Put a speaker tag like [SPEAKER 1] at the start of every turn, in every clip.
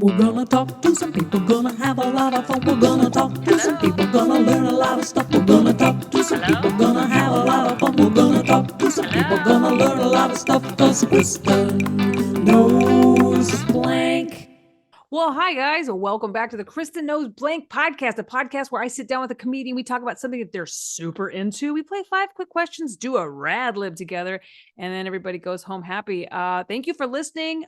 [SPEAKER 1] We're gonna talk to some people, gonna have a lot of fun. We're gonna talk to some people, gonna learn a lot of stuff. We're gonna talk to some people, gonna have a lot of fun. We're gonna talk to some people, gonna learn a lot of stuff. Cause Kristin knows blank.
[SPEAKER 2] Well, hi, guys. Welcome back to the Kristin Knows Blank podcast, a podcast where I sit down with a comedian. We talk about something that they're super into. We play 5 quick questions, do a rad lib together, and then everybody goes home happy. Thank you for listening.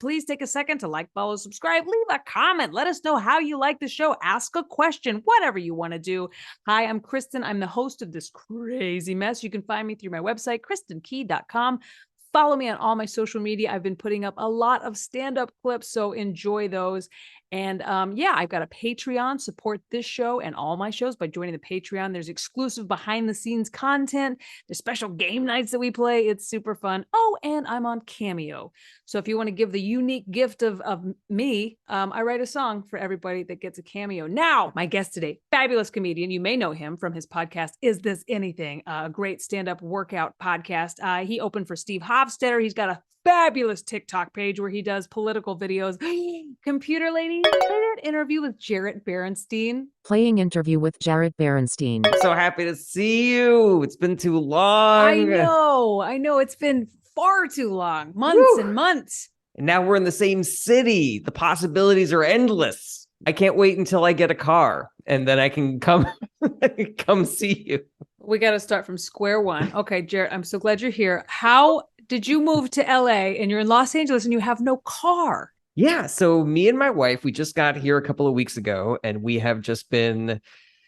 [SPEAKER 2] Please take a second to like, follow, subscribe, leave a comment. Let us know how you like the show. Ask a question, whatever you want to do. Hi, I'm Kristin. I'm the host of this crazy mess. You can find me through my website, kristinkey.com. Follow me on all my social media. I've been putting up a lot of stand-up clips, so enjoy those. And yeah, I've got a Patreon. Support this show and all my shows by joining the Patreon. There's exclusive behind-the-scenes content. There's special game nights that we play. It's super fun. Oh, and I'm on Cameo. So if you want to give the unique gift of me, I write a song for everybody that gets a cameo. Now, my guest today, fabulous comedian. You may know him from his podcast, Is This Anything? A great stand-up workout podcast. He opened for Steve Hofstetter. He's got a fabulous TikTok page where he does political videos. Computer lady, interview with Jerret Berenstein.
[SPEAKER 3] Playing interview with Jerret Berenstein.
[SPEAKER 4] So happy to see you. It's been too long.
[SPEAKER 2] I know. It's been far too long. Months and months.
[SPEAKER 4] And now we're in the same city. The possibilities are endless. I can't wait until I get a car and then I can come see you.
[SPEAKER 2] We got to start from square one. Okay, Jerret, I'm so glad you're here. How did you move to LA and you're in Los Angeles and you have no car?
[SPEAKER 4] Yeah. So me and my wife, we just got here a couple of weeks ago and we have just been,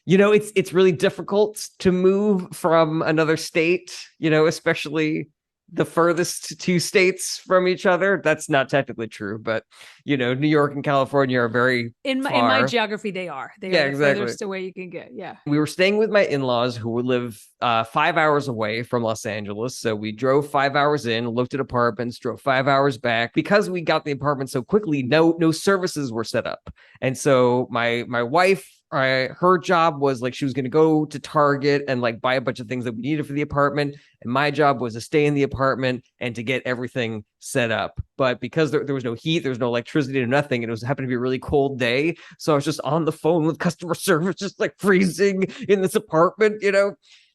[SPEAKER 4] it's really difficult to move from another state, especially the furthest 2 states from each other. That's not technically true, but New York and California are very
[SPEAKER 2] in my geography. They are the furthest away you can get. Yeah.
[SPEAKER 4] We were staying with my in-laws who live 5 hours away from Los Angeles. So we drove 5 hours in, looked at apartments, drove 5 hours back. Because we got the apartment so quickly, no services were set up. And so my wife, her job was like she was going to go to Target and like buy a bunch of things that we needed for the apartment. And my job was to stay in the apartment and to get everything set up. But because there was no heat, there was no electricity or nothing, and it happened to be a really cold day. So I was just on the phone with customer service, just like freezing in this apartment,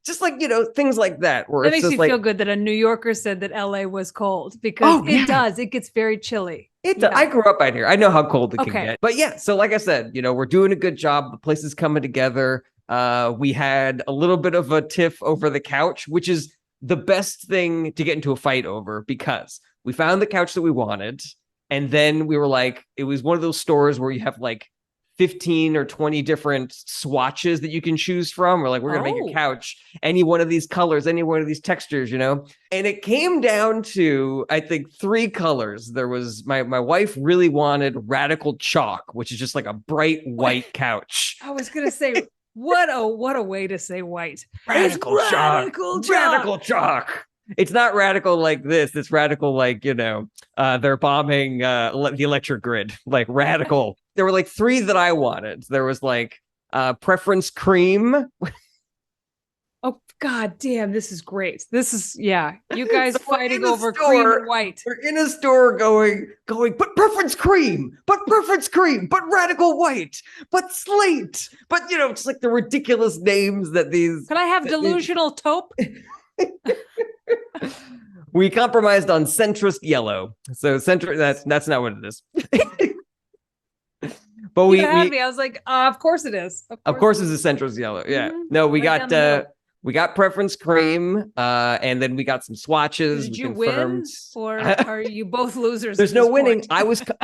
[SPEAKER 4] just like, things like that. Where
[SPEAKER 2] it makes you feel good that a New Yorker said that LA was cold because does. It gets very chilly.
[SPEAKER 4] I grew up out here. I know how cold it can get. But yeah, so like I said, we're doing a good job. The place is coming together. We had a little bit of a tiff over the couch, which is the best thing to get into a fight over because we found the couch that we wanted. And then we were like, it was one of those stores where you have like 15 or 20 different swatches that you can choose from. We're like, we're going to make your couch any one of these colors, any one of these textures, And it came down to, I think, 3 colors. There was my wife really wanted radical chalk, which is just like a bright white couch.
[SPEAKER 2] I was going to say, what a way to say white.
[SPEAKER 4] Radical chalk. It's not radical like this. It's radical like, they're bombing the electric grid, like radical. There were like 3 that I wanted. There was like preference cream.
[SPEAKER 2] Oh, God damn. This is great. This is, yeah. You guys so fighting over
[SPEAKER 4] store,
[SPEAKER 2] cream and white.
[SPEAKER 4] We're in a store going, but preference cream, but radical white, but slate, but, it's like the ridiculous names that these.
[SPEAKER 2] Can I have delusional taupe?
[SPEAKER 4] We compromised on centrist yellow. So that's not what it is. But
[SPEAKER 2] I was like, of course it is.
[SPEAKER 4] Of course it's a centrist yellow. Yeah. Mm-hmm. No, we got preference cream, and then we got some swatches.
[SPEAKER 2] Did you win, or are you both losers?
[SPEAKER 4] There's no winning. I was what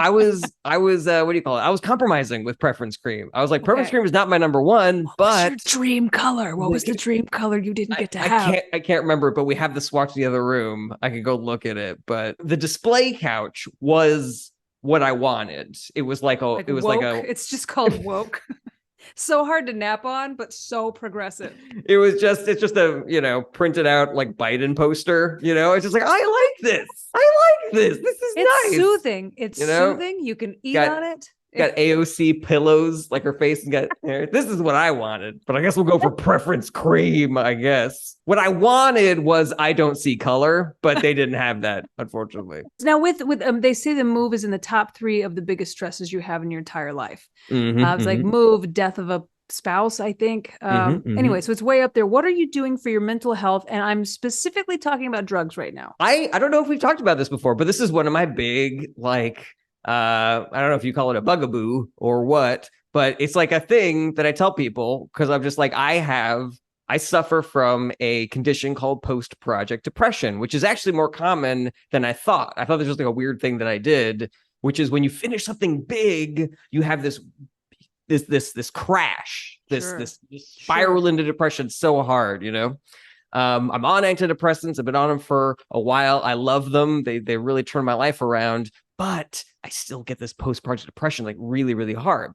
[SPEAKER 4] do you call it? I was compromising with preference cream. I was like, preference cream is not my number one, but
[SPEAKER 2] what's your dream color? What was the dream color you didn't get to have?
[SPEAKER 4] I can't remember, but we have the swatch in the other room. I could go look at it. But the display couch was what I wanted. It was
[SPEAKER 2] it's just called woke. So hard to nap on, but so progressive.
[SPEAKER 4] It's just a, printed out like Biden poster, it's just like, I like this. This is nice.
[SPEAKER 2] It's soothing. It's soothing. You can eat on it.
[SPEAKER 4] got AOC pillows, like her face and got hair. This is what I wanted, but I guess we'll go for preference cream, I guess. What I wanted was I don't see color, but they didn't have that, unfortunately.
[SPEAKER 2] Now with they say the move is in the top 3 of the biggest stresses you have in your entire life. It's like move, death of a spouse, I think. Anyway, so it's way up there. What are you doing for your mental health? And I'm specifically talking about drugs right now.
[SPEAKER 4] I don't know if we've talked about this before, but this is one of my big, like, I don't know if you call it a bugaboo or what, but it's like a thing that I tell people because I'm just like, I suffer from a condition called post-project depression, which is actually more common than I thought. I thought this was like a weird thing that I did, which is when you finish something big, you have this crash, this spiral into depression so hard, you know? I'm on antidepressants. I've been on them for a while. I love them. They really turn my life around, but I still get this post-project depression like really, really hard.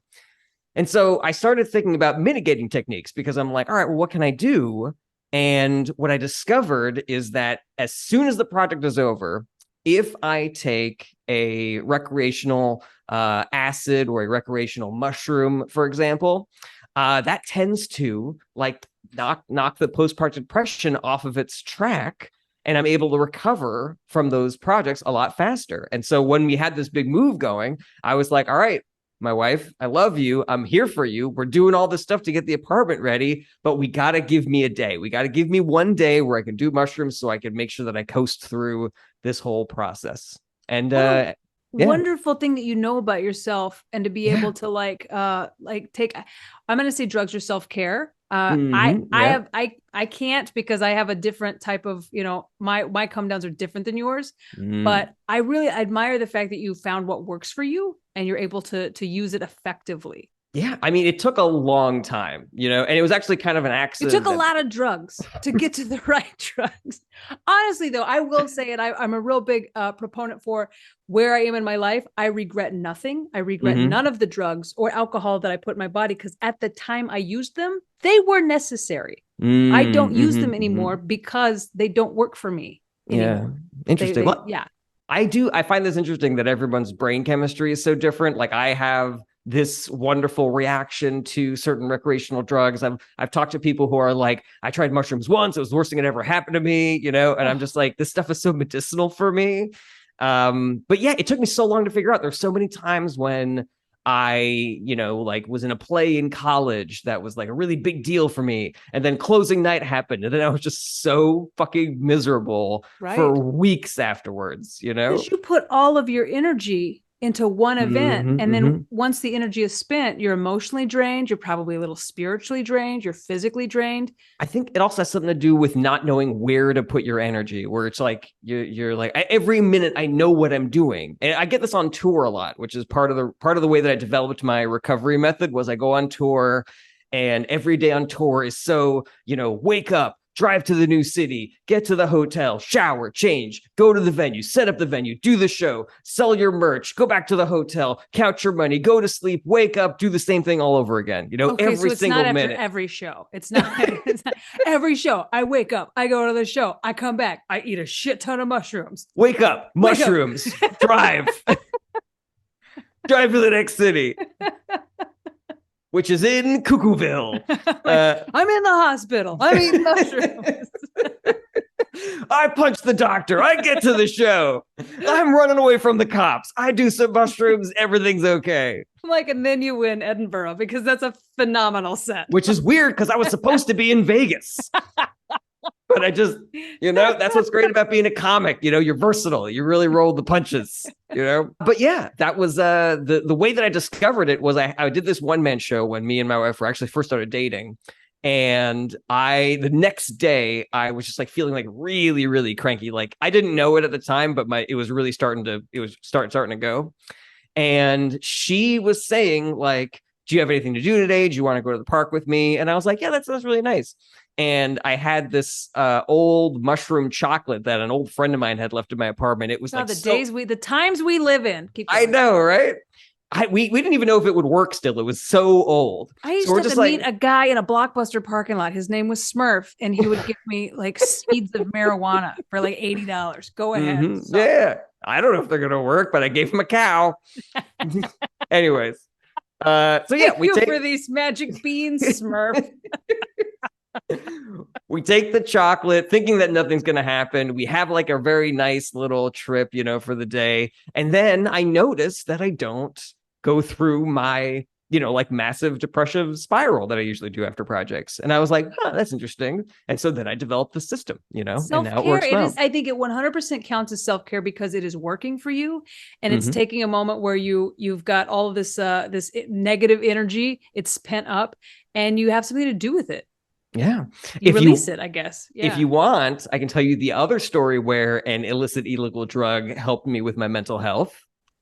[SPEAKER 4] And so I started thinking about mitigating techniques because I'm like, all right, well, what can I do? And what I discovered is that as soon as the project is over, if I take a recreational acid or a recreational mushroom, for example, that tends to like knock the post-project depression off of its track. And I'm able to recover from those projects a lot faster. And so when we had this big move going, I was like, all right, my wife, I love you. I'm here for you. We're doing all this stuff to get the apartment ready, but we got to give me a day. We got to give me one day where I can do mushrooms so I can make sure that I coast through this whole process. And
[SPEAKER 2] wonderful thing that you know about yourself and to be able to like take, I'm going to say drugs or self-care. I can't because I have a different type of, you know, my come downs are different than yours, but I really admire the fact that you found what works for you and you're able to use it effectively.
[SPEAKER 4] Yeah, I mean, it took a long time, you know, and it was actually kind of an accident.
[SPEAKER 2] It took a lot of drugs to get to the right drugs. Honestly, though, I will say it. I'm a real big proponent for where I am in my life. I regret nothing. I regret none of the drugs or alcohol that I put in my body because at the time I used them, they were necessary. I don't use them anymore because they don't work for me anymore.
[SPEAKER 4] Yeah, interesting. I find this interesting that everyone's brain chemistry is so different. Like I have this wonderful reaction to certain recreational drugs. I've talked to people who are like, I tried mushrooms once. It was the worst thing that ever happened to me, you know? And I'm just like, this stuff is so medicinal for me. But yeah, it took me so long to figure out. There's so many times when I, you know, like was in a play in college that was like a really big deal for me. And then closing night happened. And then I was just so fucking miserable for weeks afterwards, you know?
[SPEAKER 2] Because you put all of your energy into one event. And then once the energy is spent, you're emotionally drained. You're probably a little spiritually drained. You're physically drained.
[SPEAKER 4] I think it also has something to do with not knowing where to put your energy, where it's like, you're like, every minute I know what I'm doing. And I get this on tour a lot, which is part of the way that I developed my recovery method was I go on tour and every day on tour is so, you know, wake up, drive to the new city, get to the hotel, shower, change, go to the venue, set up the venue, do the show, sell your merch, go back to the hotel, count your money, go to sleep, wake up, do the same thing all over again. You know, every single minute.
[SPEAKER 2] Every show. It's not every show. I wake up, I go to the show, I come back, I eat a shit ton of mushrooms.
[SPEAKER 4] Wake up, mushrooms, drive. Drive to the next city. Which is in Cuckooville.
[SPEAKER 2] I'm in the hospital. I'm eating mushrooms.
[SPEAKER 4] I punch the doctor. I get to the show. I'm running away from the cops. I do some mushrooms. Everything's okay.
[SPEAKER 2] And then you win Edinburgh because that's a phenomenal set.
[SPEAKER 4] Which is weird because I was supposed to be in Vegas. But I just, you know, that's what's great about being a comic. You know, you're versatile. You really roll the punches, you know? But yeah, that was the way that I discovered it was I did this one-man show when me and my wife were actually first started dating. And the next day I was just like feeling like really, really cranky. Like I didn't know it at the time, but it was really starting to go. And she was saying like, do you have anything to do today? Do you want to go to the park with me? And I was like, yeah, that's really nice. And I had this old mushroom chocolate that an old friend of mine had left in my apartment. It was
[SPEAKER 2] the times we live in.
[SPEAKER 4] I know, right? We didn't even know if it would work still. It was so old.
[SPEAKER 2] I used to meet a guy in a Blockbuster parking lot. His name was Smurf, and he would give me like seeds of marijuana for like $80. Go ahead.
[SPEAKER 4] Yeah. I don't know if they're going to work, but I gave him a cow. Anyways. So yeah,
[SPEAKER 2] we take for these magic beans, Smurf.
[SPEAKER 4] We take the chocolate thinking that nothing's going to happen. We have like a very nice little trip, for the day. And then I notice that I don't go through my, like massive depressive spiral that I usually do after projects. And I was like, that's interesting. And so then I developed the system, and now it works well.
[SPEAKER 2] I think it 100% counts as self-care because it is working for you. And it's taking a moment where you've got all of this negative energy, it's pent up, and you have something to do with it.
[SPEAKER 4] Yeah.
[SPEAKER 2] You release it, I guess. Yeah.
[SPEAKER 4] If you want, I can tell you the other story where an illicit illegal drug helped me with my mental health.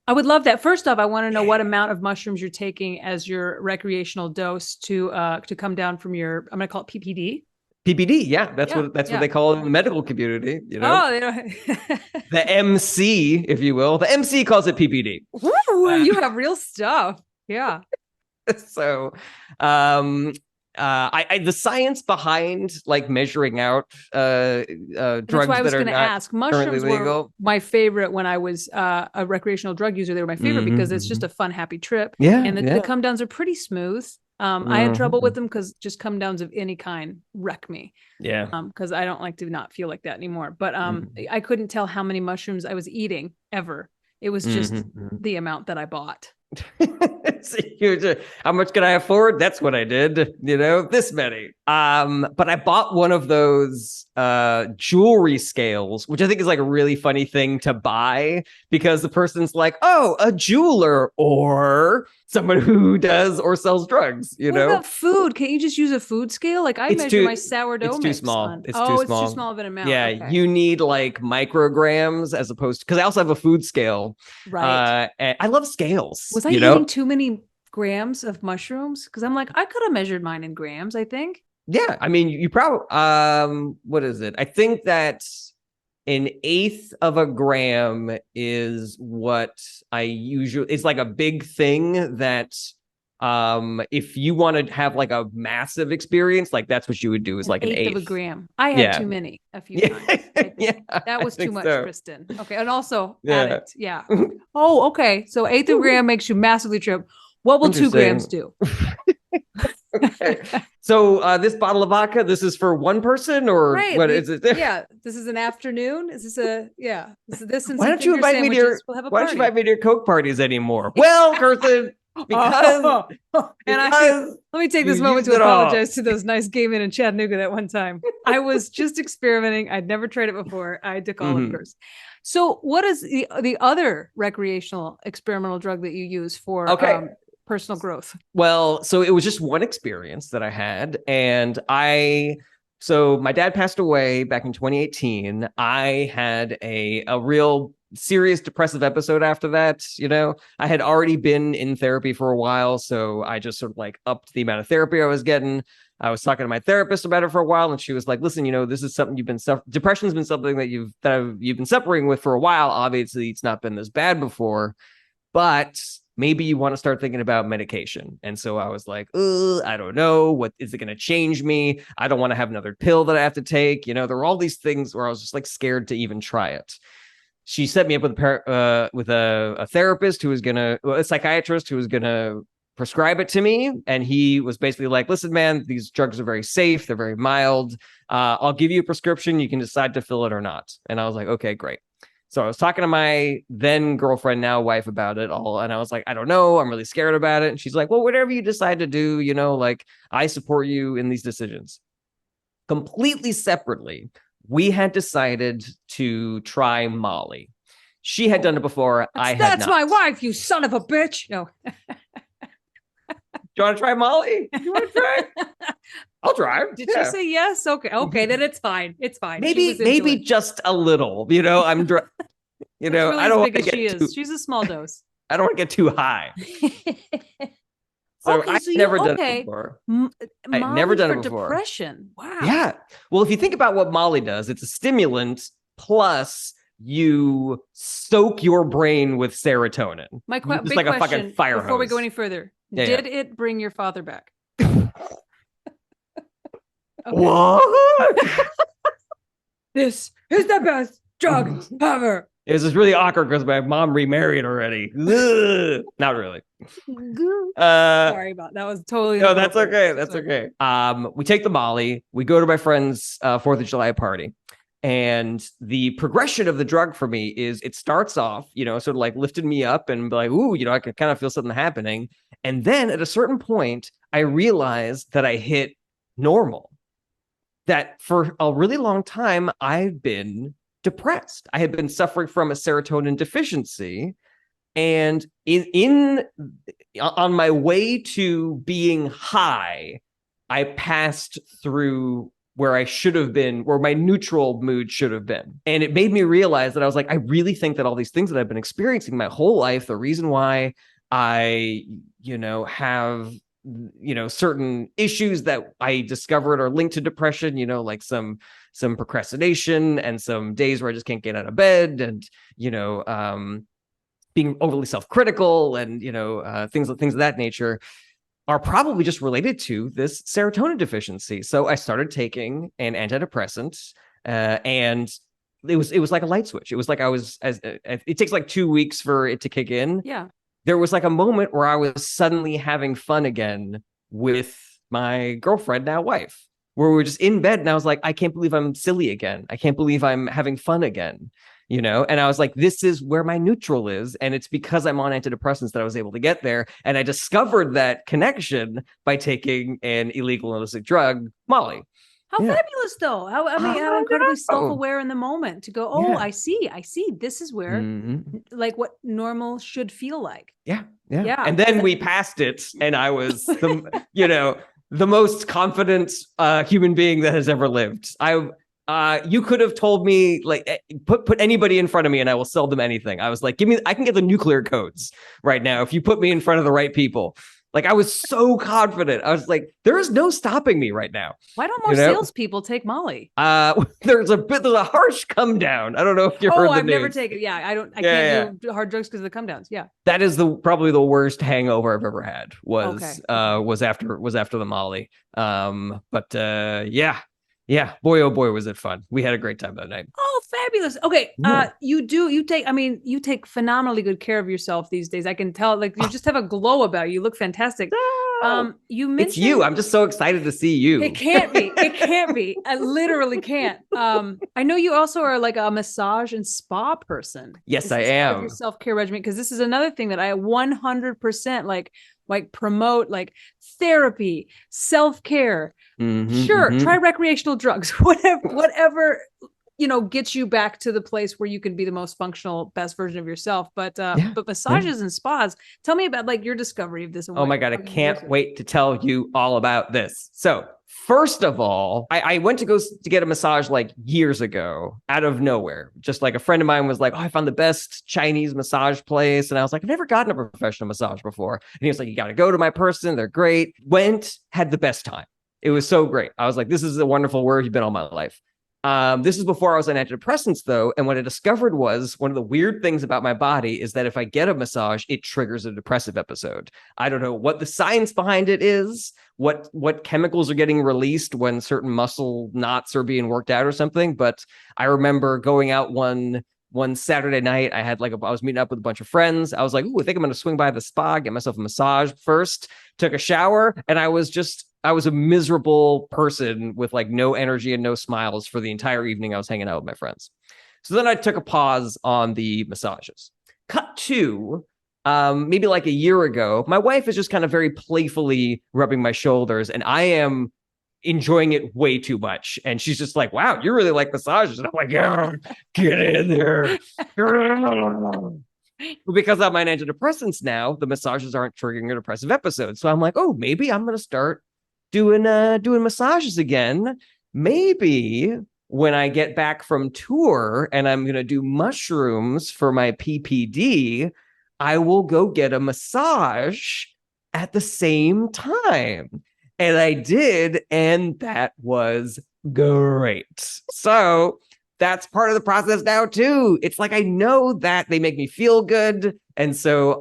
[SPEAKER 2] I would love that. First off, I want to know what amount of mushrooms you're taking as your recreational dose to come down from your, I'm going to call it PPD.
[SPEAKER 4] PPD, yeah, that's what they call it in the medical community.
[SPEAKER 2] Oh, they don't.
[SPEAKER 4] The MC, if you will, the MC calls it PPD.
[SPEAKER 2] Ooh, you have real stuff. Yeah.
[SPEAKER 4] So, the science behind like measuring out drugs that are not
[SPEAKER 2] ask. Mushrooms were my favorite when I was a recreational drug user. They were my favorite because it's just a fun, happy trip.
[SPEAKER 4] Yeah,
[SPEAKER 2] and the come downs are pretty smooth. I had trouble with them because just come downs of any kind wreck me.
[SPEAKER 4] Yeah.
[SPEAKER 2] Because I don't like to not feel like that anymore. But I couldn't tell how many mushrooms I was eating ever. It was just the amount that I bought.
[SPEAKER 4] It's huge. How much can I afford? That's what I did. This many. But I bought one of those jewelry scales, which I think is like a really funny thing to buy because the person's like, oh, a jeweler or someone who does or sells drugs. What
[SPEAKER 2] about food? Can't you just use a food scale? Like I measure my sourdough.
[SPEAKER 4] It's too small.
[SPEAKER 2] It's too small of an amount.
[SPEAKER 4] Yeah, okay. You need like micrograms as opposed to, because I also have a food scale.
[SPEAKER 2] Right.
[SPEAKER 4] And I love scales.
[SPEAKER 2] Was I eating too many grams of mushrooms? Because I'm like, I could have measured mine in grams, I think.
[SPEAKER 4] Yeah, I mean, you probably, what is it? I think that 1/8 of a gram is what I usually, it's like a big thing that if you want to have like a massive experience, like that's what you would do is like 1/8
[SPEAKER 2] of a gram. I had too many a few times. That was too much, Kristin. Okay, and also addict. Yeah. Oh, okay. So 1/8 of a gram makes you massively trip. What will 2 grams do?
[SPEAKER 4] Okay. So this bottle of vodka, this is for one person, or what is it?
[SPEAKER 2] Yeah, this is an afternoon. Is this this and
[SPEAKER 4] why don't you invite me to your why don't you invite me to your Coke parties anymore? Well, Kirsten, because
[SPEAKER 2] let me take this moment to apologize to those nice gay men in Chattanooga that one time. I was just experimenting. I'd never tried it before. I took all of yours. So what is the other recreational experimental drug that you use for personal growth?
[SPEAKER 4] Well, so it was just one experience that I had. And so my dad passed away back in 2018. I had a real serious depressive episode after that. I had already been in therapy for a while. So I just sort of like upped the amount of therapy I was getting. I was talking to my therapist about it for a while, and she was like, listen, this is something you've been depression's been something that you've been suffering with for a while. Obviously, it's not been this bad before, but maybe you want to start thinking about medication. And so I was like, I don't know. What is it going to change me? I don't want to have another pill that I have to take. There were all these things where I was just like scared to even try it. She set me up with a therapist a psychiatrist who was going to prescribe it to me. And he was basically like, listen, man, these drugs are very safe. They're very mild. I'll give you a prescription. You can decide to fill it or not. And I was like, okay, great. So I was talking to my then girlfriend, now wife, about it all. And I was like, I don't know. I'm really scared about it. And she's like, well, whatever you decide to do, like I support you in these decisions. Completely separately, we had decided to try Molly. She had done it before. That's
[SPEAKER 2] my wife, you son of a bitch. No.
[SPEAKER 4] Do you want to try Molly? You want to try? I'll drive.
[SPEAKER 2] Did she say yes? Okay, then it's fine. It's fine.
[SPEAKER 4] Maybe just a little. I'm.
[SPEAKER 2] Really
[SPEAKER 4] I don't want to get
[SPEAKER 2] She's a small dose.
[SPEAKER 4] I don't want to get too high. So I've never done it before. I've never done it before.
[SPEAKER 2] Depression. Wow.
[SPEAKER 4] Yeah. Well, if you think about what Molly does, it's a stimulant plus you soak your brain with serotonin.
[SPEAKER 2] My
[SPEAKER 4] big like question, a fucking fire hose.
[SPEAKER 2] Before we go any further, did it bring your father back?
[SPEAKER 4] What?
[SPEAKER 2] This is the best drug ever.
[SPEAKER 4] It was just really awkward because my mom remarried already. Ugh. Not really.
[SPEAKER 2] Sorry about that. Was totally
[SPEAKER 4] no. That's okay. That's okay. We take the Molly. We go to my friend's 4th of July party. And the progression of the drug for me is it starts off, sort of like lifted me up and be like, ooh, I could kind of feel something happening. And then at a certain point, I realized that I hit normal. That for a really long time, I've been depressed. I had been suffering from a serotonin deficiency. And on my way to being high, I passed through where I should have been, where my neutral mood should have been. And it made me realize that I was like, I really think that all these things that I've been experiencing my whole life, the reason why I, have, certain issues that I discovered are linked to depression, like some procrastination and some days where I just can't get out of bed and, being overly self-critical and, things of that nature, are probably just related to this serotonin deficiency. So I started taking an antidepressant, and it was like a light switch. It was like it takes like 2 weeks for it to kick in.
[SPEAKER 2] Yeah.
[SPEAKER 4] There was like a moment where I was suddenly having fun again with my girlfriend, now wife, where we were just in bed and I was like, I can't believe I'm silly again. I can't believe I'm having fun again. And I was like, this is where my neutral is. And it's because I'm on antidepressants that I was able to get there. And I discovered that connection by taking an illegal illicit drug, Molly.
[SPEAKER 2] How fabulous, though. How incredibly self-aware in the moment to go, oh,
[SPEAKER 4] Yeah.
[SPEAKER 2] I see. This is where, like, what normal should feel like.
[SPEAKER 4] Yeah. And then we passed it. And I was, the most confident human being that has ever lived. You could have told me, like, put anybody in front of me and I will sell them anything. I was like, I can get the nuclear codes right now if you put me in front of the right people. Like, I was so confident. I was like, there is no stopping me right now.
[SPEAKER 2] Why don't more salespeople take Molly?
[SPEAKER 4] There's a harsh come down. I don't know if you've heard the
[SPEAKER 2] I've
[SPEAKER 4] news.
[SPEAKER 2] never taken. Yeah, I can't do hard drugs because of the come downs. Yeah.
[SPEAKER 4] That is probably the worst hangover I've ever had was after the Molly. Yeah, boy, oh boy, was it fun. We had a great time that night.
[SPEAKER 2] Oh, fabulous. Okay. You take phenomenally good care of yourself these days. I can tell, like, you just have a glow about you. You look fantastic. You mentioned
[SPEAKER 4] it's you. I'm just so excited to see you.
[SPEAKER 2] It can't be. I literally can't. I know you also are like a massage and spa person.
[SPEAKER 4] Yes, I am.
[SPEAKER 2] Your self-care regimen, because this is another thing that I 100% like promote, like therapy, self-care. Try recreational drugs, whatever gets you back to the place where you can be the most functional, best version of yourself. But massages and spas, tell me about like your discovery of this.
[SPEAKER 4] Oh my God, I can't wait to tell you all about this. So first of all, I went to get a massage like years ago out of nowhere. Just like a friend of mine was like, oh, I found the best Chinese massage place. And I was like, I've never gotten a professional massage before. And he was like, you got to go to my person. They're great. Went, had the best time. It was so great. I was like, this is a wonderful word. You've been all my life. This is before I was on antidepressants, though. And what I discovered was one of the weird things about my body is that if I get a massage, it triggers a depressive episode. I don't know what the science behind it is, what chemicals are getting released when certain muscle knots are being worked out or something. But I remember going out one Saturday night. I was meeting up with a bunch of friends. I was like, ooh, I think I'm going to swing by the spa, get myself a massage first, took a shower. And I was a miserable person with like no energy and no smiles for the entire evening I was hanging out with my friends. So then I took a pause on the massages. Cut to maybe like a year ago, my wife is just kind of very playfully rubbing my shoulders and I am enjoying it way too much. And she's just like, wow, you really like massages. And I'm like, yeah, get in there. Because I'm on antidepressants now, the massages aren't triggering a depressive episode. So I'm like, oh, maybe I'm going to start doing massages again. Maybe when I get back from tour and I'm going to do mushrooms for my PPD, I will go get a massage at the same time. And I did, and that was great. So that's part of the process now too. It's like, I know that they make me feel good. And so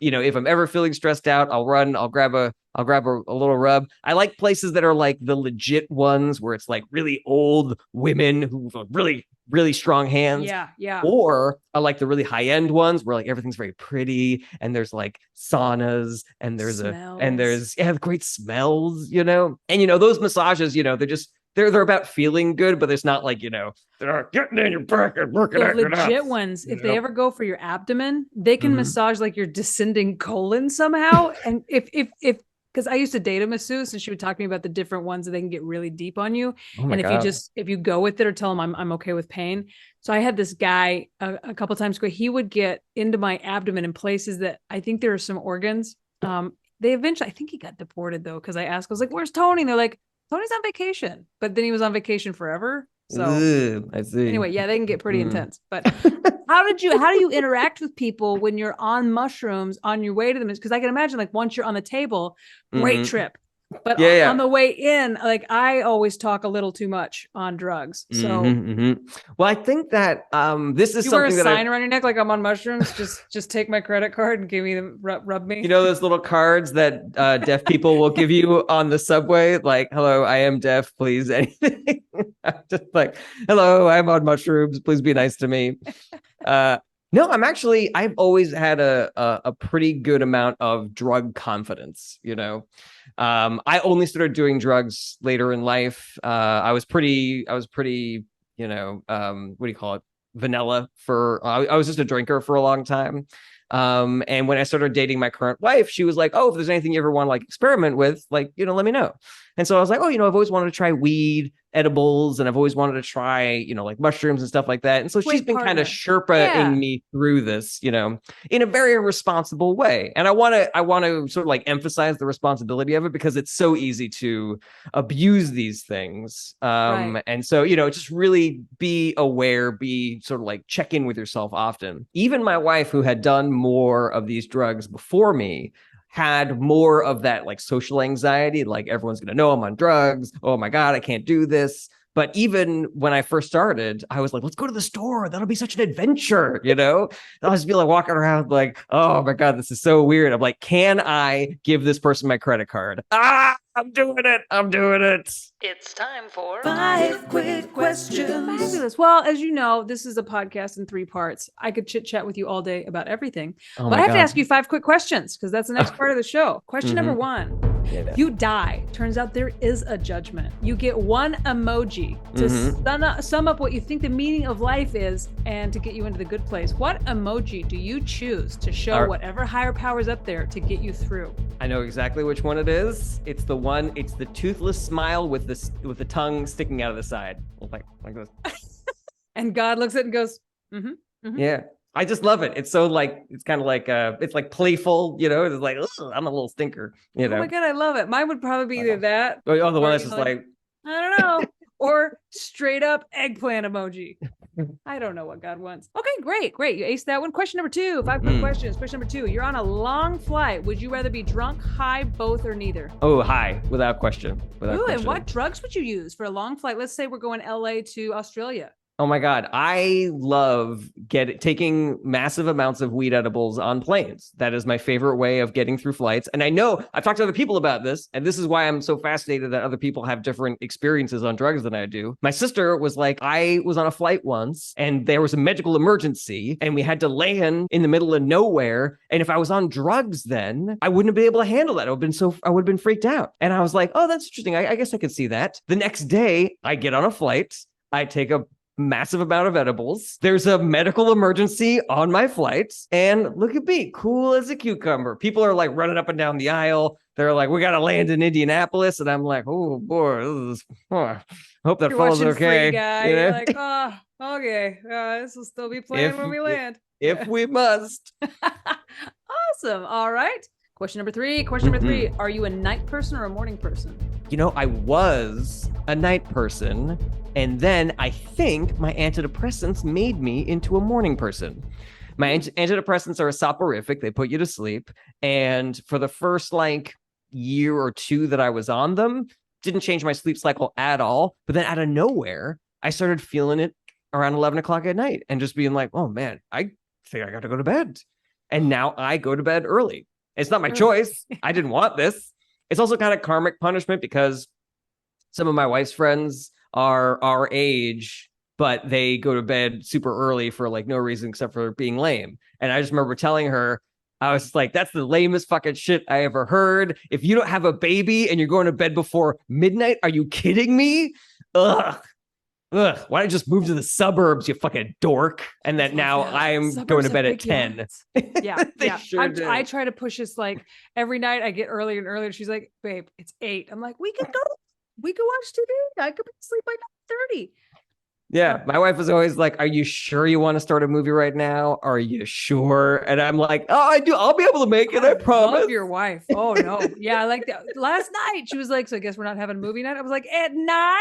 [SPEAKER 4] if I'm ever feeling stressed out, I'll grab a I'll grab a little rub. I like places that are like the legit ones where it's like really old women who have really, really strong hands.
[SPEAKER 2] Yeah.
[SPEAKER 4] Or I like the really high end ones where like everything's very pretty and there's like saunas and there's great smells, you know. And you know, those massages, you know, they're about feeling good, but it's not like, you know, they're getting in your back and working out.
[SPEAKER 2] Legit ones, if they ever go for your abdomen, they can massage like your descending colon somehow. And if because I used to date a masseuse and she would talk to me about the different ones that they can get really deep on you.
[SPEAKER 4] Oh my
[SPEAKER 2] and
[SPEAKER 4] God.
[SPEAKER 2] if you go with it or tell them I'm okay with pain. So I had this guy a couple times ago, he would get into my abdomen in places that I think there are some organs. They eventually, I think he got deported though. Cause I was like, where's Tony? And they're like, Tony's on vacation, but then he was on vacation forever. So
[SPEAKER 4] I see.
[SPEAKER 2] Anyway, yeah, they can get pretty intense. But how do you interact with people when you're on mushrooms on your way to them? Because I can imagine like once you're on the table, great trip. But on the way in, like I always talk a little too much on drugs. So
[SPEAKER 4] well, I think that this is
[SPEAKER 2] you
[SPEAKER 4] something
[SPEAKER 2] wear a
[SPEAKER 4] that
[SPEAKER 2] sign around your neck like I'm on mushrooms. just take my credit card and give me the rub me.
[SPEAKER 4] You know those little cards that deaf people will give you on the subway, like "Hello, I am deaf. Please, anything." Just like, "Hello, I'm on mushrooms. Please be nice to me." No, I've always had a pretty good amount of drug confidence, you know. I only started doing drugs later in life. I was pretty, you know, what do you call it? Vanilla I was just a drinker for a long time. And when I started dating my current wife, she was like, "Oh, if there's anything you ever want to like experiment with, like, you know, let me know." And so I was like, "Oh, you know, I've always wanted to try weed, edibles, and I've always wanted to try, you know, like mushrooms and stuff like that." And so she's been kind of Sherpa-ing me through this, you know, in a very responsible way. And I want to sort of like emphasize the responsibility of it because it's so easy to abuse these things. And so, you know, just really be aware, be sort of like check in with yourself often. Even my wife, who had done more of these drugs before me, had more of that like social anxiety, like everyone's going to know I'm on drugs. Oh my God, I can't do this. But even when I first started, I was like, let's go to the store. That'll be such an adventure, you know? I'll just be like walking around like, oh my God, this is so weird. I'm like, can I give this person my credit card? I'm doing it.
[SPEAKER 1] It's time for 5 quick questions.
[SPEAKER 2] Fabulous. Well, as you know, this is a podcast in 3 parts. I could chit chat with you all day about everything, but I have to ask you 5 quick questions because that's the next part of the show. Question number 1. You die. Turns out there is a judgment. You get 1 emoji to sum up what you think the meaning of life is and to get you into the good place. What emoji do you choose to show whatever higher power is up there to get you through?
[SPEAKER 4] I know exactly which one it is. It's the toothless smile with the tongue sticking out of the side. Like this.
[SPEAKER 2] And God looks at it and goes,
[SPEAKER 4] Yeah. I just love it. It's so like, it's kind of like, it's like playful, you know, it's like, I'm a little stinker, you know?
[SPEAKER 2] Oh my God, I love it. Mine would probably be either that.
[SPEAKER 4] Oh, the one that's just like,
[SPEAKER 2] I don't know. Or straight up eggplant emoji. I don't know what God wants. Okay, great. You aced that one. Question number 2, 5 quick questions. Question number 2, you're on a long flight. Would you rather be drunk, high, both, or neither?
[SPEAKER 4] Oh, high, without question.
[SPEAKER 2] And what drugs would you use for a long flight? Let's say we're going LA to Australia.
[SPEAKER 4] Oh my God. I love taking massive amounts of weed edibles on planes. That is my favorite way of getting through flights. And I know I've talked to other people about this, and this is why I'm so fascinated that other people have different experiences on drugs than I do. My sister was like, I was on a flight once and there was a medical emergency and we had to land in the middle of nowhere. And if I was on drugs then, I wouldn't have been able to handle that. I would have been freaked out. And I was like, oh, that's interesting. I guess I could see that. The next day I get on a flight. I take a massive amount of edibles. There's a medical emergency on my flight. And look at me, cool as a cucumber. People are like running up and down the aisle. They're like, we got to land in Indianapolis. And I'm like, oh boy, I hope that fellow's okay.
[SPEAKER 2] Free Guy.
[SPEAKER 4] You know?
[SPEAKER 2] You're like, oh, okay. This will still be playing when we land.
[SPEAKER 4] If we must.
[SPEAKER 2] Awesome. All right. Question number 3. Are you a night person or a morning person?
[SPEAKER 4] You know, I was a night person. And then I think my antidepressants made me into a morning person. My antidepressants are a soporific. They put you to sleep. And for the first like year or 2 that I was on them, didn't change my sleep cycle at all. But then out of nowhere, I started feeling it around 11 o'clock at night and just being like, oh man, I think I got to go to bed. And now I go to bed early. It's not my choice. I didn't want this. It's also kind of karmic punishment because some of my wife's friends are our age, but they go to bed super early for like no reason except for being lame. And I just remember telling her, I was like, that's the lamest fucking shit I ever heard. If you don't have a baby and you're going to bed before midnight, are you kidding me? Ugh. Why don't you just move to the suburbs, you fucking dork? And that now I'm going to bed at 10.
[SPEAKER 2] Yeah, yeah.
[SPEAKER 4] Sure do.
[SPEAKER 2] I try to push this like every night. I get earlier and earlier. She's like, babe, it's 8. I'm like, we could watch TV. I could be asleep by 9:30.
[SPEAKER 4] Yeah, my wife was always like, are you sure you want to start a movie right now? Are you sure? And I'm like, oh, I do. I'll be able to make it. I promise.
[SPEAKER 2] Love your wife. Oh, no. Yeah, like that. Last night, she was like, so I guess we're not having movie night. I was like, at 9?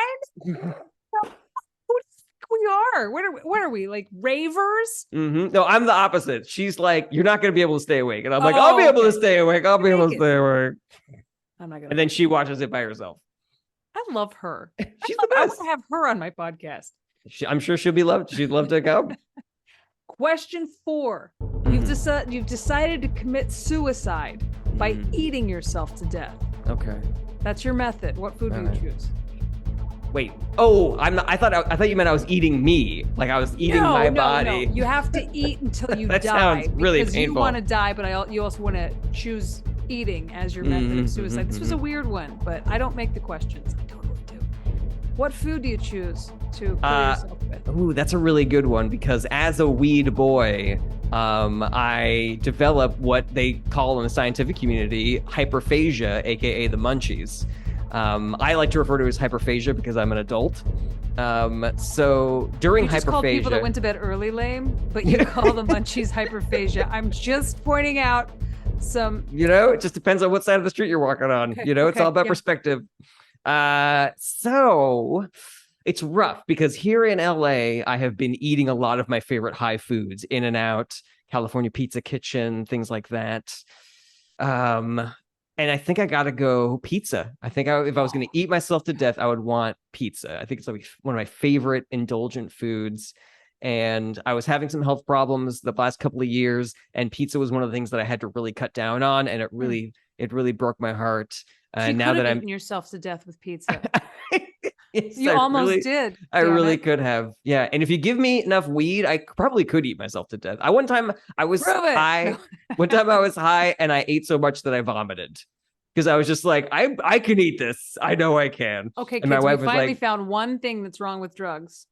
[SPEAKER 2] We are. What are we, like ravers?
[SPEAKER 4] Mm-hmm. No, I'm the opposite. She's like, you're not going to be able to stay awake. And I'm like, I'll be able to stay awake. I'll be able to stay awake.
[SPEAKER 2] I'm not going to.
[SPEAKER 4] And then she watches it by herself.
[SPEAKER 2] I love her.
[SPEAKER 4] She's the best.
[SPEAKER 2] I want to have her on my podcast.
[SPEAKER 4] I'm sure she'll be loved. She'd love to come.
[SPEAKER 2] Question 4. You've decided to commit suicide by eating yourself to death.
[SPEAKER 4] Okay.
[SPEAKER 2] That's your method. What food do you choose?
[SPEAKER 4] Wait. Oh, I'm not. I thought you meant I was eating me. Like I was eating my body.
[SPEAKER 2] No. You have to eat until you
[SPEAKER 4] that
[SPEAKER 2] die.
[SPEAKER 4] Sounds really
[SPEAKER 2] because
[SPEAKER 4] painful.
[SPEAKER 2] You want to die, but you also want to choose eating as your method of suicide. This was a weird one, but I don't make the questions. I totally do. What food do you choose to kill yourself with?
[SPEAKER 4] Ooh, that's a really good one because as a weed boy, I developed what they call in the scientific community hyperphagia, aka the munchies. I like to refer to it as hyperphagia because I'm an adult. So during
[SPEAKER 2] you just
[SPEAKER 4] hyperphagia,
[SPEAKER 2] call people that went to bed early lame, but you call the munchies hyperphagia. I'm just pointing out some.
[SPEAKER 4] It just depends on what side of the street you're walking on.
[SPEAKER 2] Okay,
[SPEAKER 4] It's all about perspective. So it's rough because here in LA, I have been eating a lot of my favorite high foods, In-N-Out, California Pizza Kitchen, things like that. And I think I got to go pizza. I think if I was going to eat myself to death, I would want pizza. I think it's like one of my favorite indulgent foods. And I was having some health problems the last couple of years, and pizza was one of the things that I had to really cut down on, and it really broke my heart. And now that I'm
[SPEAKER 2] eating yourself to death with pizza.
[SPEAKER 4] Yes,
[SPEAKER 2] you almost did.
[SPEAKER 4] I really could have. Yeah. And if you give me enough weed, I probably could eat myself to death. One time I was high. One time I was high and I ate so much that I vomited because I was just like, I can eat this. I know I can.
[SPEAKER 2] Okay,
[SPEAKER 4] and
[SPEAKER 2] kids,
[SPEAKER 4] my wife
[SPEAKER 2] we
[SPEAKER 4] was
[SPEAKER 2] finally
[SPEAKER 4] like,
[SPEAKER 2] found one thing that's wrong with drugs.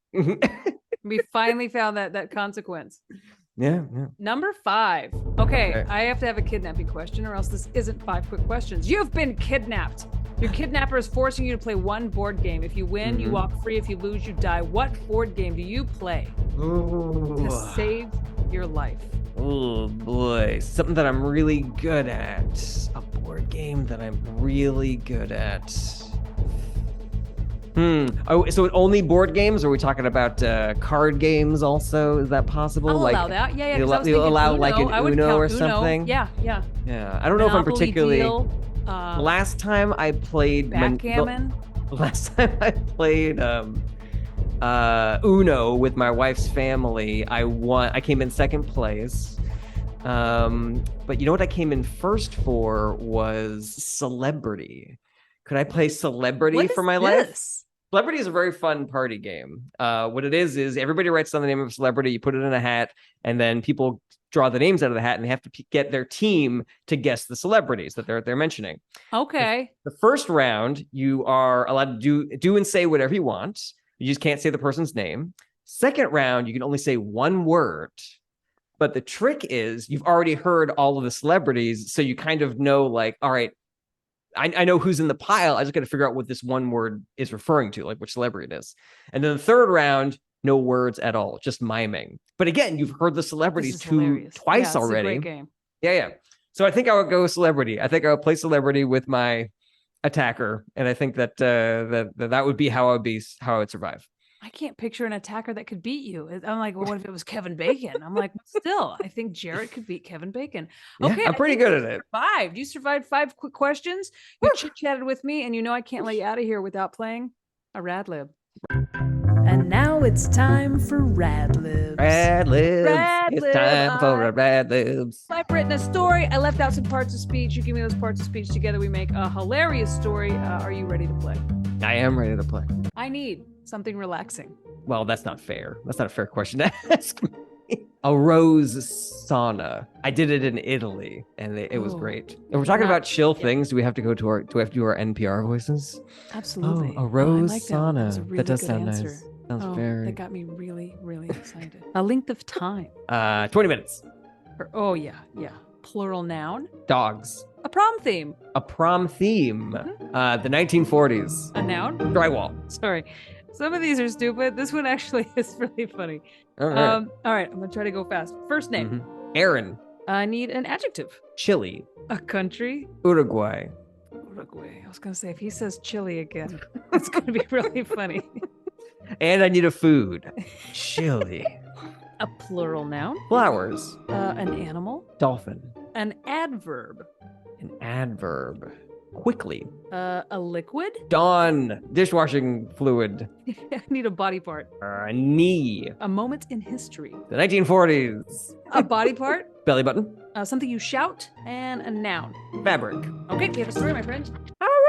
[SPEAKER 2] We finally found that consequence.
[SPEAKER 4] Yeah.
[SPEAKER 2] Number 5. Okay, I have to have a kidnapping question or else this isn't 5 quick questions. You've been kidnapped. Your kidnapper is forcing you to play one board game. If you win, you walk free. If you lose, you die. What board game do you play to save your life?
[SPEAKER 4] Oh boy, something that I'm really good at. A board game that I'm really good at. Oh, so only board games? Or are we talking about card games also? Is that possible?
[SPEAKER 2] I'll allow that. Yeah.
[SPEAKER 4] You'll allow
[SPEAKER 2] Uno.
[SPEAKER 4] like an Uno or something?
[SPEAKER 2] Yeah.
[SPEAKER 4] I don't know if I'm particularly.
[SPEAKER 2] Deal,
[SPEAKER 4] last time I played
[SPEAKER 2] backgammon.
[SPEAKER 4] Last time I played Uno with my wife's family, I won. I came in second place. But you know what I came in first for was Celebrity. Could I play Celebrity for my life? Celebrity is a very fun party game. What it is everybody writes down the name of a celebrity, you put it in a hat, and then people draw the names out of the hat, and they have to get their team to guess the celebrities that they're mentioning.
[SPEAKER 2] Okay.
[SPEAKER 4] The fired round, you are allowed to do and say whatever you want. You just can't say the person's name. Second round, you can only say one word. But the trick is you've already heard all of the celebrities, so you kind of know, like, all right, I know who's in the pile. I just got to figure out what this one word is referring to, like which celebrity it is. And then the third round, no words at all, just miming. But again, you've heard the celebrities twice already.
[SPEAKER 2] It's a great game.
[SPEAKER 4] Yeah. So I think I would go Celebrity. I think I would play Celebrity with my attacker, and I think that that would be how I would survive.
[SPEAKER 2] I can't picture an attacker that could beat you. I'm like, well, what if it was Kevin Bacon? I'm like, still, I think Jerret could beat Kevin Bacon. Okay,
[SPEAKER 4] yeah, I'm pretty good at it.
[SPEAKER 2] You survived 5 quick questions. You chit-chatted with me, and I can't let you out of here without playing a rad lib. And now it's time for Rad Libs.
[SPEAKER 4] Rad Libs.
[SPEAKER 2] Rad
[SPEAKER 4] It's
[SPEAKER 2] Lib.
[SPEAKER 4] time for Rad Libs.
[SPEAKER 2] I've written a story. I left out some parts of speech. You give me those parts of speech. Together we make a hilarious story. Are you ready to play?
[SPEAKER 4] I am ready to play.
[SPEAKER 2] I need something relaxing.
[SPEAKER 4] Well, that's not fair. That's not a fair question to ask me. A rose sauna. I did it in Italy, and it was great. And we're talking about chill things. Do we have to do our NPR voices?
[SPEAKER 2] Absolutely.
[SPEAKER 4] Oh, a rose
[SPEAKER 2] I like
[SPEAKER 4] sauna.
[SPEAKER 2] That was a really
[SPEAKER 4] That does
[SPEAKER 2] good
[SPEAKER 4] sound
[SPEAKER 2] answer.
[SPEAKER 4] nice. Sounds very.
[SPEAKER 2] That got me really, really excited. A length of time.
[SPEAKER 4] 20 minutes.
[SPEAKER 2] Yeah. Plural noun.
[SPEAKER 4] Dogs.
[SPEAKER 2] A prom theme.
[SPEAKER 4] A prom theme. The 1940s.
[SPEAKER 2] A noun.
[SPEAKER 4] Drywall.
[SPEAKER 2] Sorry. Some of these are stupid. This one actually is really funny.
[SPEAKER 4] All right.
[SPEAKER 2] All right. I'm going to try to go fast. First name.
[SPEAKER 4] Aaron.
[SPEAKER 2] I need an adjective.
[SPEAKER 4] Chile.
[SPEAKER 2] A country.
[SPEAKER 4] Uruguay.
[SPEAKER 2] Uruguay. I was going to say, if he says Chile again, it's going to be really funny.
[SPEAKER 4] And I need a food. Chile.
[SPEAKER 2] A plural noun.
[SPEAKER 4] Flowers.
[SPEAKER 2] An animal.
[SPEAKER 4] Dolphin.
[SPEAKER 2] An adverb.
[SPEAKER 4] An adverb. Quickly.
[SPEAKER 2] A liquid.
[SPEAKER 4] Dawn. Dishwashing fluid.
[SPEAKER 2] I need a body part.
[SPEAKER 4] A knee.
[SPEAKER 2] A moment in history.
[SPEAKER 4] The 1940s.
[SPEAKER 2] A body part.
[SPEAKER 4] Belly button.
[SPEAKER 2] Something you shout. And a noun.
[SPEAKER 4] Fabric.
[SPEAKER 2] Okay, we have a story, my friend.
[SPEAKER 4] All right.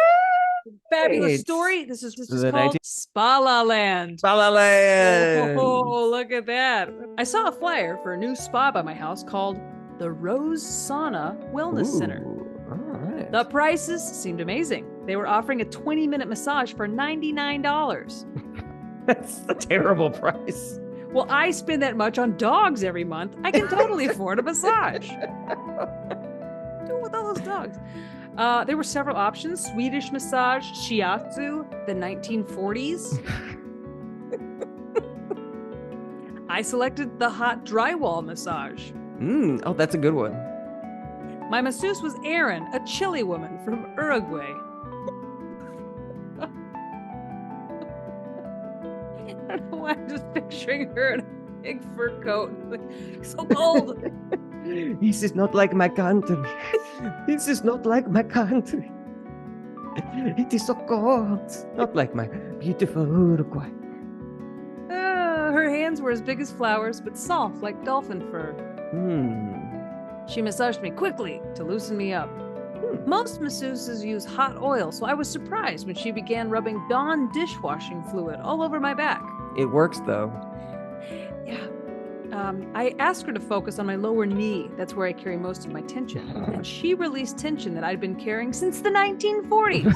[SPEAKER 2] Fabulous story. This is
[SPEAKER 4] the
[SPEAKER 2] called Spala Land.
[SPEAKER 4] Spalaland.
[SPEAKER 2] Oh, look at that. I saw a flyer for a new spa by my house called the Rose Sauna Wellness Center.
[SPEAKER 4] All right.
[SPEAKER 2] The prices seemed amazing. They were offering a 20-minute massage for $99.
[SPEAKER 4] That's a terrible price.
[SPEAKER 2] Well, I spend that much on dogs every month. I can totally afford a massage. Do it with all those dogs. There were several options: Swedish massage, shiatsu, the 1940s. I selected the hot drywall massage.
[SPEAKER 4] Oh, that's a good one.
[SPEAKER 2] My masseuse was Erin, a Chile woman from Uruguay. I don't know why I'm just picturing her in a big fur coat. Like, so cold.
[SPEAKER 4] This is not like my country. This is not like my country. It is so cold. Not like my beautiful Uruguay.
[SPEAKER 2] Her hands were as big as flowers, but soft like dolphin fur. She massaged me quickly to loosen me up. Most masseuses use hot oil, so I was surprised when she began rubbing Dawn dishwashing fluid all over my back.
[SPEAKER 4] It works though.
[SPEAKER 2] Yeah. I asked her to focus on my lower knee. That's where I carry most of my tension. And she released tension that I'd been carrying since the 1940s.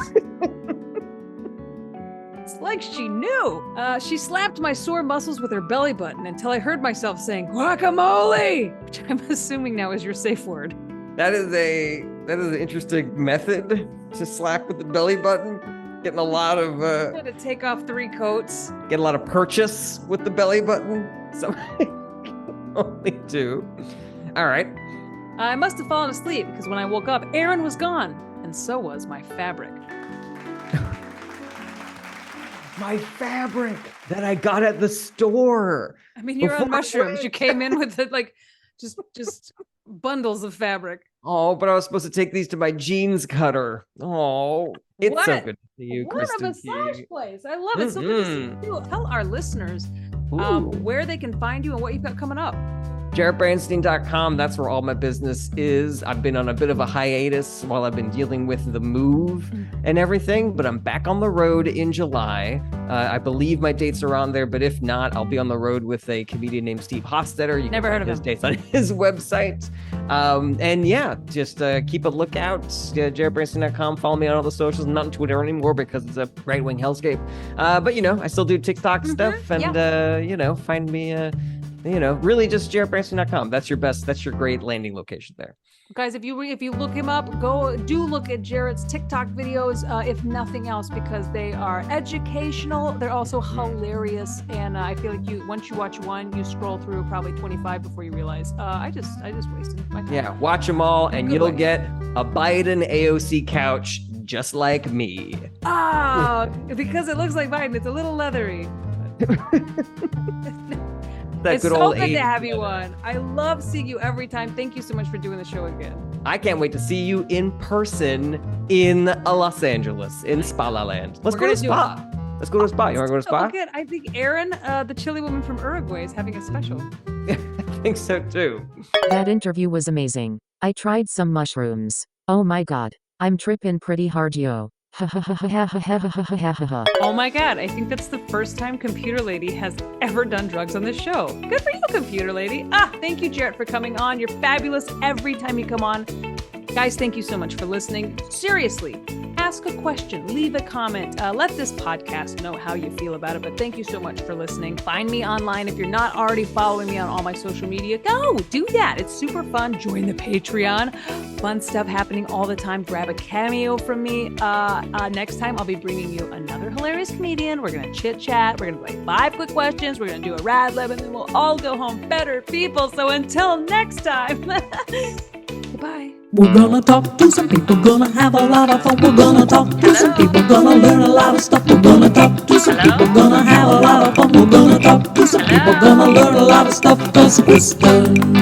[SPEAKER 2] It's like she knew. She slapped my sore muscles with her belly button until I heard myself saying, guacamole, which I'm assuming now is your safe word.
[SPEAKER 4] That is an interesting method to slap with the belly button. Getting a lot of
[SPEAKER 2] I had to take off 3 coats.
[SPEAKER 4] get a lot of purchase with the belly button. Somebody can only do. All right.
[SPEAKER 2] I must have fallen asleep because when I woke up, Erin was gone, and so was my fabric.
[SPEAKER 4] My fabric that I got at the store.
[SPEAKER 2] I mean, you're on
[SPEAKER 4] Before-
[SPEAKER 2] mushrooms. You came in with it, like just bundles of fabric.
[SPEAKER 4] Oh, but I was supposed to take these to my jeans cutter. Oh, it's so
[SPEAKER 2] What?
[SPEAKER 4] good to see you,
[SPEAKER 2] What a
[SPEAKER 4] Kristin
[SPEAKER 2] massage
[SPEAKER 4] Key.
[SPEAKER 2] place. I love it. So good to see you. Tell our listeners
[SPEAKER 4] Ooh.
[SPEAKER 2] where they can find you and what you've got coming up.
[SPEAKER 4] JarretBerenstein.com. That's where all my business is. I've been on a bit of a hiatus while I've been dealing with the move and everything, but I'm back on the road in July. I believe my dates are on there, but if not, I'll be on the road with a comedian named Steve Hofstetter. You can
[SPEAKER 2] Never heard
[SPEAKER 4] find
[SPEAKER 2] of
[SPEAKER 4] his
[SPEAKER 2] him.
[SPEAKER 4] dates on his website. And yeah, just keep a lookout. JarretBerenstein.com. Follow me on all the socials. I'm not on Twitter anymore because it's a right-wing hellscape. But I still do Tik Tok stuff, and find me. Really just JarretBerenstein.com. That's your great landing location there.
[SPEAKER 2] Guys, if you look him up, do look at Jerret's TikTok videos, if nothing else, because they are educational. They're also hilarious, and I feel like once you watch one, you scroll through probably 25 before you realize I just wasted my time.
[SPEAKER 4] Yeah, watch them all, and
[SPEAKER 2] Good
[SPEAKER 4] you'll
[SPEAKER 2] way.
[SPEAKER 4] get a Biden AOC couch just like me.
[SPEAKER 2] Because it looks like Biden, it's a little leathery.
[SPEAKER 4] That
[SPEAKER 2] It's
[SPEAKER 4] good
[SPEAKER 2] so
[SPEAKER 4] old
[SPEAKER 2] good to
[SPEAKER 4] 80s
[SPEAKER 2] have you
[SPEAKER 4] weather.
[SPEAKER 2] on. I love seeing you every time. Thank you so much for doing the show again.
[SPEAKER 4] I can't wait to see you in person in Los Angeles, in Spala Land. Let's
[SPEAKER 2] We're
[SPEAKER 4] go to
[SPEAKER 2] gonna do
[SPEAKER 4] Spa. Let's go to a spa. You want to go to a spa?
[SPEAKER 2] Oh, good. I think Erin, the chili woman from Uruguay, is having a special.
[SPEAKER 4] I think so too.
[SPEAKER 3] That interview was amazing. I tried some mushrooms. Oh my god. I'm tripping pretty hard, yo.
[SPEAKER 2] Oh my god, I think that's the first time Computer Lady has ever done drugs on this show. Good for you, Computer Lady. Thank you, Jerret, for coming on. You're fabulous every time you come on. Guys, thank you so much for listening. Seriously, ask a question, leave a comment, let this podcast know how you feel about it. But thank you so much for listening. Find me online. If you're not already following me on all my social media, go do that. It's super fun. Join the Patreon. Fun stuff happening all the time. Grab a cameo from me. Next time, I'll be bringing you another hilarious comedian. We're going to chit chat. We're going to play 5 quick questions. We're going to do a rad lib, and then we'll all go home better people. So until next time, goodbye.
[SPEAKER 1] We're gonna talk to some people, gonna have a lot of fun. We're gonna talk to some people, gonna learn a lot of stuff. We're gonna talk to some people, gonna have a lot of fun. We're gonna talk to some people, gonna learn a lot of stuff. 'Cause Kristin